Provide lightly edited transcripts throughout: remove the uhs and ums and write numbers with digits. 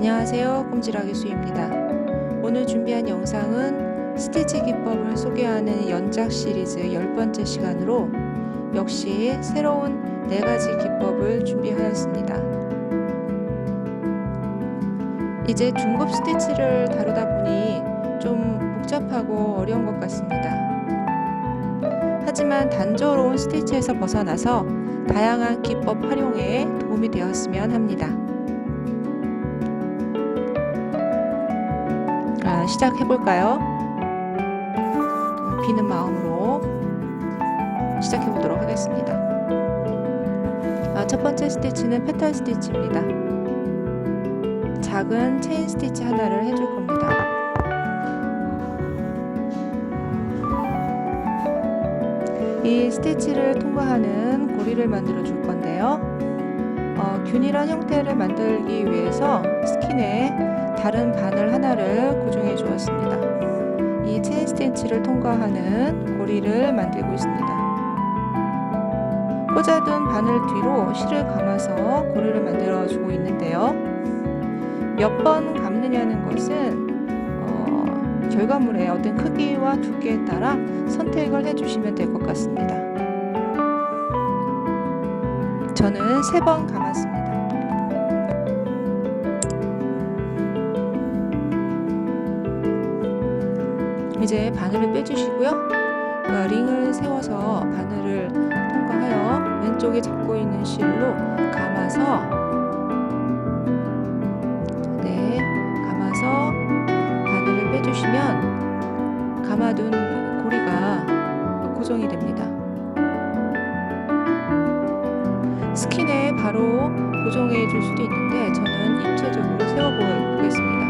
안녕하세요, 꼼지락의 수입니다. 오늘 준비한 영상은 스티치 기법을 소개하는 연작 시리즈 10번째 시간으로 역시 새로운 4가지 기법을 준비하였습니다. 이제 중급 스티치를 다루다 보니 좀 복잡하고 어려운 것 같습니다. 하지만 단조로운 스티치에서 벗어나서 다양한 기법 활용에 도움이 되었으면 합니다. 시작해볼까요? 비는 마음으로 시작해보도록 하겠습니다. 첫 번째 스티치는 페탈 스티치입니다. 작은 체인 스티치 하나를 해줄 겁니다. 이 스티치를 통과하는 고리를 만들어 줄 건데요. 균일한 형태를 만들기 위해서 스킨에 다른 바늘 하나를 고정해 주었습니다. 이 체인 스티치를 통과하는 고리를 만들고 있습니다. 꽂아둔 바늘 뒤로 실을 감아서 고리를 만들어 주고 있는데요. 몇 번 감느냐는 것은 결과물의 어떤 크기와 두께에 따라 선택을 해주시면 될 것 같습니다. 저는 3번 감았습니다. 이제 바늘을 빼주시고요. 링을 세워서 바늘을 통과하여 왼쪽에 잡고 있는 실로 감아서 바늘을 빼주시면 감아둔 고리가 고정이 됩니다. 스킨에 바로 고정해 줄 수도 있는데 저는 입체적으로 세워보겠습니다.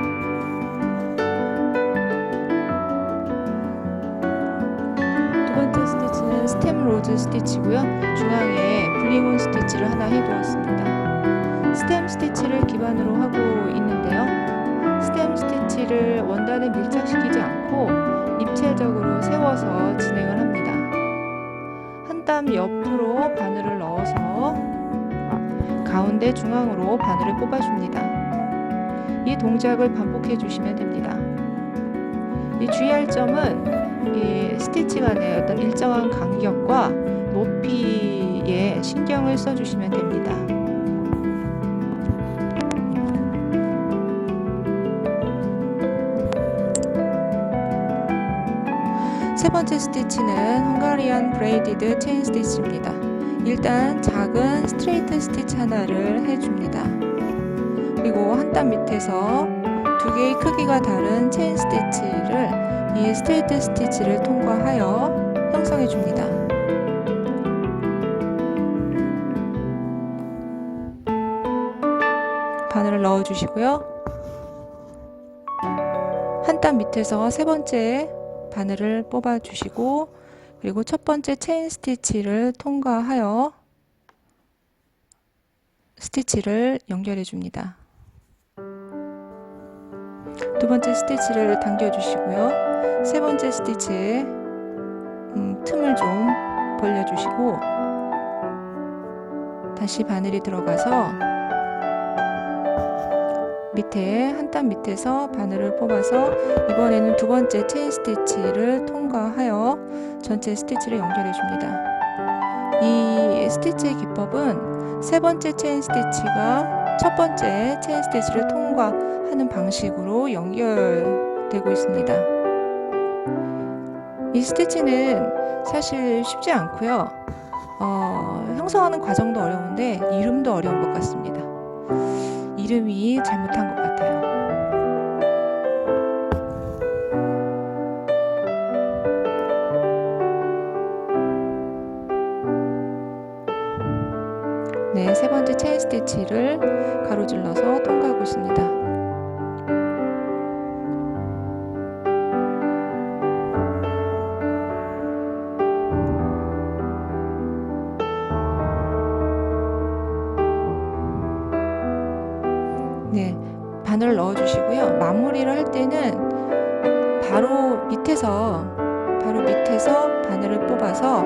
두 번째 스티치는 스템 로즈 스티치고요. 중앙에 블링온 스티치를 하나 해두었습니다. 스템 스티치를 기반으로 하고 있는데요. 스템 스티치를 원단에 밀착시키지 않고 입체적으로 세워서 진행을 합니다. 한 땀 옆으로 바늘을 넣어서 가운데 중앙으로 바늘을 뽑아줍니다. 이 동작을 반복해 주시면 됩니다. 이 주의할 점은 이 스티치 간의 어떤 일정한 간격과 높이에 신경을 써주시면 됩니다. 세 번째 스티치는 헝가리안 브레이디드 체인 스티치입니다. 일단 작은 스트레이트 스티치 하나를 해줍니다. 그리고 한 땀 밑에서 2개의 크기가 다른 체인 스티치를 이 스트레이트 스티치를 통과하여 형성해 줍니다. 바늘을 넣어 주시고요. 한 땀 밑에서 3번째 바늘을 뽑아 주시고 그리고 첫 번째 체인 스티치를 통과하여 스티치를 연결해 줍니다. 두 번째 스티치를 당겨 주시고요. 세 번째 스티치에 틈을 좀 벌려 주시고 다시 바늘이 들어가서 밑에 한 땀 밑에서 바늘을 뽑아서 이번에는 두 번째 체인 스티치를 통과하여 전체 스티치를 연결해 줍니다. 이 스티치의 기법은 세 번째 체인 스티치가 첫 번째 체인 스티치를 통과하는 방식으로 연결되고 있습니다. 이 스티치는 사실 쉽지 않고요. 형성하는 과정도 어려운데 이름도 어려운 것 같습니다. 이름이 잘못한 것 같아요. 네, 세 번째 체인 스티치를 가로질러서 통과하고 있습니다. 네, 바늘을 넣어 주시고요. 마무리를 할 때는 바로 밑에서 바늘을 뽑아서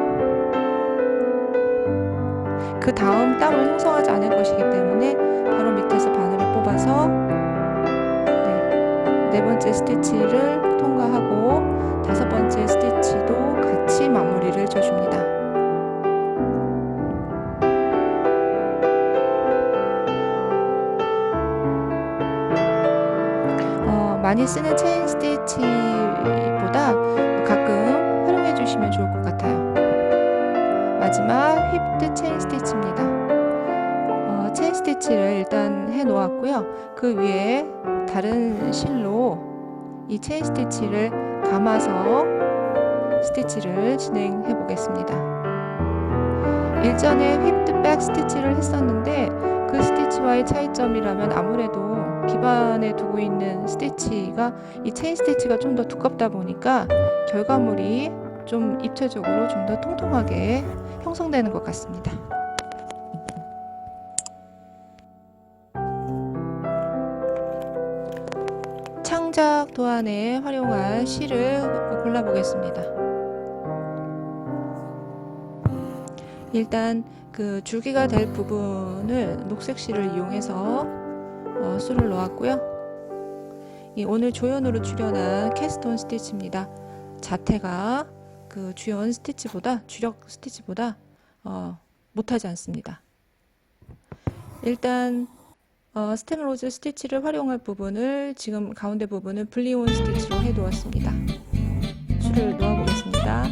그 다음 땀을 형성하지 않을 것이기 때문에 바로 밑에서 바늘을 뽑아서 네 번째 스티치를 통과하고 다섯 번째 스티치도 같이 마무리를 쳐줍니다. 많이 쓰는 체인 스티치보다 가끔 활용해 주시면 좋을 것 같아요. 마지막 휘프트 체인 스티치입니다. 체인 스티치를 일단 해 놓았고요. 그 위에 다른 실로 이 체인 스티치를 감아서 스티치를 진행해 보겠습니다. 일전에 휘프트 백 스티치를 했었는데 그 스티치와의 차이점이라면 아무래도 기반에 두고 있는 스티치가 이 체인 스티치가 좀 더 두껍다 보니까 결과물이 좀 입체적으로 좀 더 통통하게 형성되는 것 같습니다. 창작 도안에 활용할 실을 골라보겠습니다. 일단 그 줄기가 될 부분을 녹색 실을 이용해서 술을 놓았고요. 오늘 조연으로 출연한 캐스톤 스티치입니다. 자태가 그 주연 스티치보다 주력 스티치보다 못하지 않습니다. 일단 스템 로즈 스티치를 활용할 부분을 지금 가운데 부분을 블리온 스티치로 해두었습니다. 줄을 놓아보겠습니다.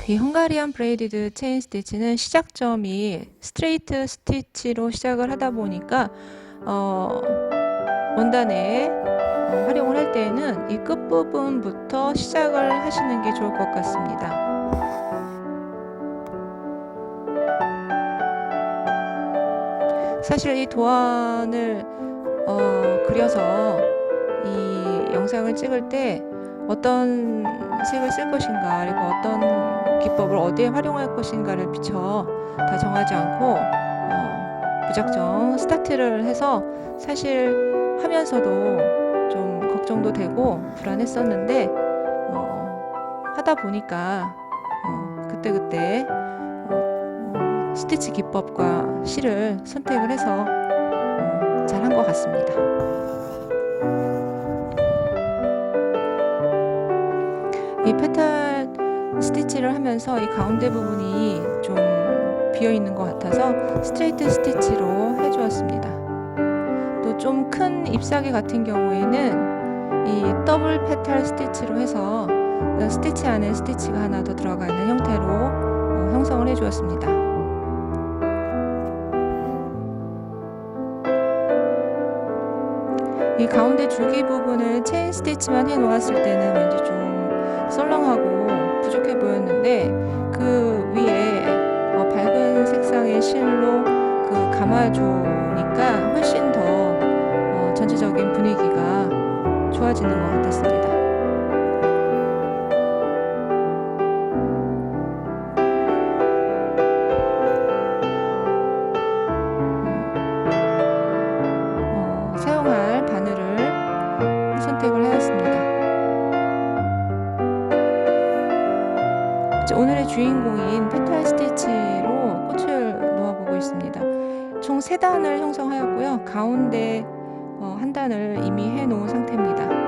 이 헝가리안 브레이디드 체인 스티치는 시작점이 스트레이트 스티치로 시작을 하다 보니까 원단에 활용을 할 때에는 이 끝부분부터 시작을 하시는 게 좋을 것 같습니다. 사실 이 도안을 그려서 이 영상을 찍을 때 어떤 색을 쓸 것인가 그리고 어떤 기법을 어디에 활용할 것인가를 미처 다 정하지 않고 무작정 스타트를 해서 사실 하면서도 좀 걱정도 되고 불안했었는데 하다 보니까 그때그때 스티치 기법과 실을 선택을 해서 잘한 것 같습니다. 이 페탈 스티치를 하면서 이 가운데 부분이 좀 비어 있는 것 같아서 스트레이트 스티치로 해주었습니다. 또 좀 큰 잎사귀 같은 경우에는 이 더블 페탈 스티치로 해서 스티치 안에 스티치가 하나 더 들어가는 형태로 형성을 해주었습니다. 이 가운데 줄기 부분을 체인 스티치만 해 놓았을 때는 왠지 좀 썰렁하고 부족해 보였는데 그 위에 밝은 색상의 실로 그 감아주니까 훨씬 더 전체적인 분위기가 좋아지는 것 같았습니다. 사용할 바늘을 선택을 하였습니다. 오늘의 주인공인 페탈 스티치로 꽃을 놓아보고 있습니다. 총 3단을 형성하였고요. 가운데 한 단을 이미 해 놓은 상태입니다.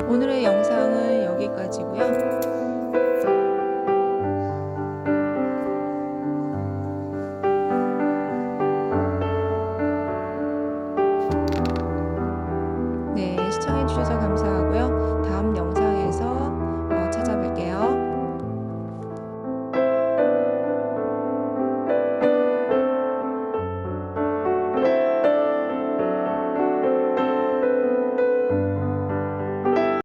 오늘의 영상은 여기까지고요.